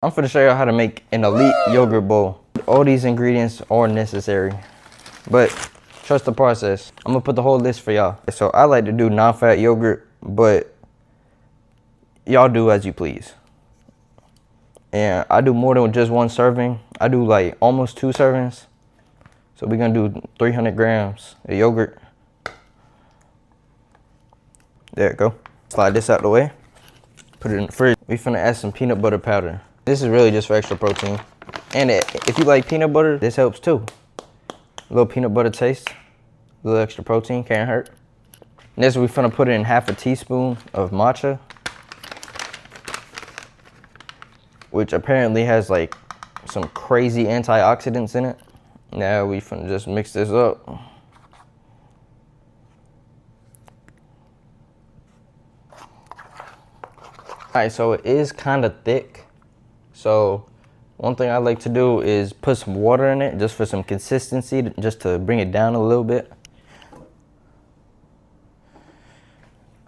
I'm finna show y'all how to make an elite yogurt bowl. All these ingredients are necessary, but trust the process. I'm gonna put the whole list for y'all. So I like to do non-fat yogurt, but y'all do as you please. And I do more than just one serving. I do like almost 2 servings. So we're gonna do 300 grams of yogurt. There it go. Slide this out the way. Put it in the fridge. We finna add some peanut butter powder. This is really just for extra protein. And if you like peanut butter, this helps too. A little peanut butter taste, a little extra protein, can't hurt. Next, we finna put in half a teaspoon of matcha, which apparently has like some crazy antioxidants in it. Now we finna just mix this up. Alright, so it is kind of thick. So one thing I like to do is put some water in it just for some consistency, just to bring it down a little bit.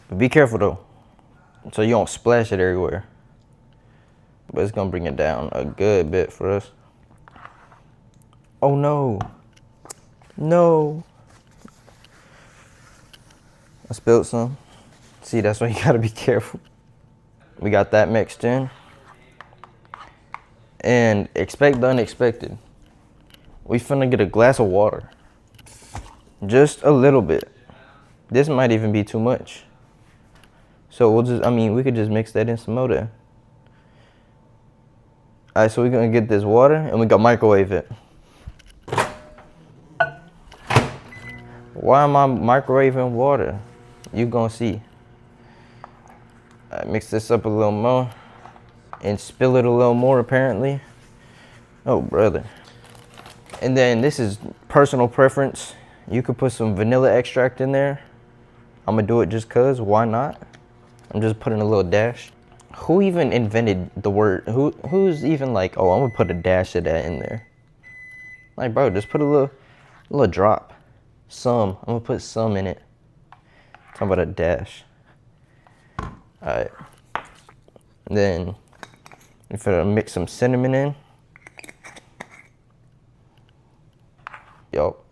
But be careful though, so you don't splash it everywhere. But it's gonna bring it down a good bit for us. Oh no. No. I spilled some. See, that's why you gotta be careful. We got that mixed in. And expect the unexpected. We finna get a glass of water. Just a little bit. This might even be too much. So we'll just, we could just mix that in some more there. Alright, so we're gonna get this water and we gonna microwave it. Why am I microwaving water? You gonna see. Alright, mix this up a little more. And spill it a little more apparently. Oh brother. And then this is personal preference. You could put some vanilla extract in there. I'm gonna do it just cause, why not? I'm just putting a little dash. Who even invented the word? Who's even like, oh, I'm gonna put a dash of that in there? Like bro, just put a little drop. Some. I'm gonna put some in it. Talking about a dash. Alright. Then if I mix some cinnamon in. Yup.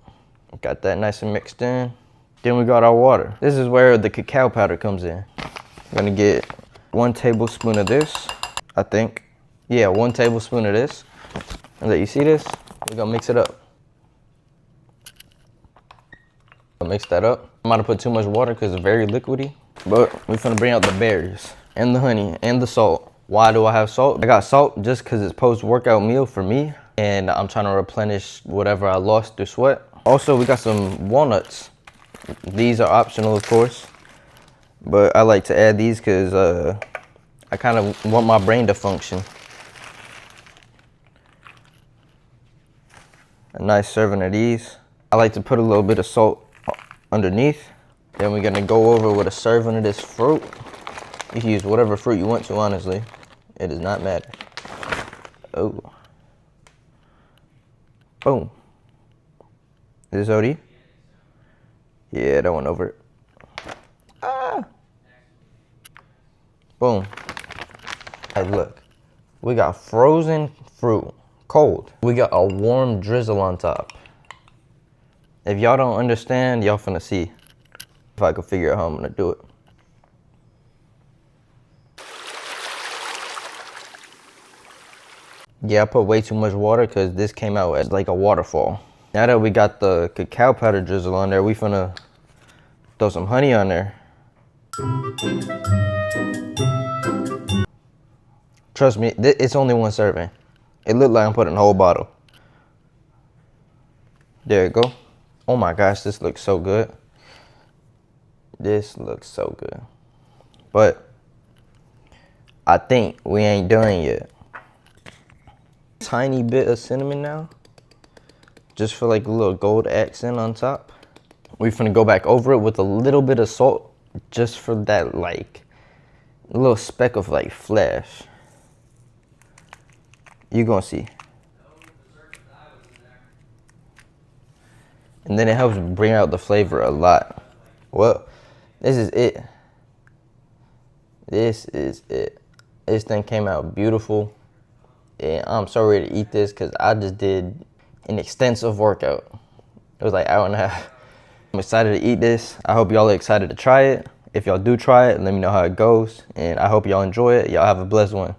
Got that nice and mixed in. Then we got our water. This is where the cacao powder comes in. I'm gonna get 1 tablespoon of this, I think. Yeah, 1 tablespoon of this. And let you see this? We're gonna mix it up. I'll mix that up. I'm not gonna put too much water because it's very liquidy. But we're finna bring out the berries and the honey and the salt. Why do I have salt? I got salt just because it's post-workout meal for me. And I'm trying to replenish whatever I lost through sweat. Also, we got some walnuts. These are optional, of course. But I like to add these because I kind of want my brain to function. A nice serving of these. I like to put a little bit of salt underneath. Then we're gonna go over with a serving of this fruit. You can use whatever fruit you want to, honestly. It does not matter. Oh. Boom. Is this OD? Yeah, that went over it. Ah. Boom. Hey, look. We got frozen fruit, cold. We got a warm drizzle on top. If y'all don't understand, y'all finna see if I can figure out how I'm gonna do it. Yeah, I put way too much water because this came out as like a waterfall. Now that we got the cacao powder drizzle on there, we finna throw some honey on there. Trust me, it's only 1 serving. It looked like I'm putting a whole bottle. There you go. Oh my gosh, this looks so good. This looks so good. But I think we ain't done yet. Tiny bit of cinnamon now. Just for like a little gold accent on top. We're finna go back over it with a little bit of salt. Just for that like, a little speck of like flesh. You gonna see. And then it helps bring out the flavor a lot. Well, this is it. This is it. This thing came out beautiful. And I'm so ready to eat this because I just did an extensive workout. It was like an hour and a half. I'm excited to eat this. I hope y'all are excited to try it. If y'all do try it, let me know how it goes. And I hope y'all enjoy it. Y'all have a blessed one.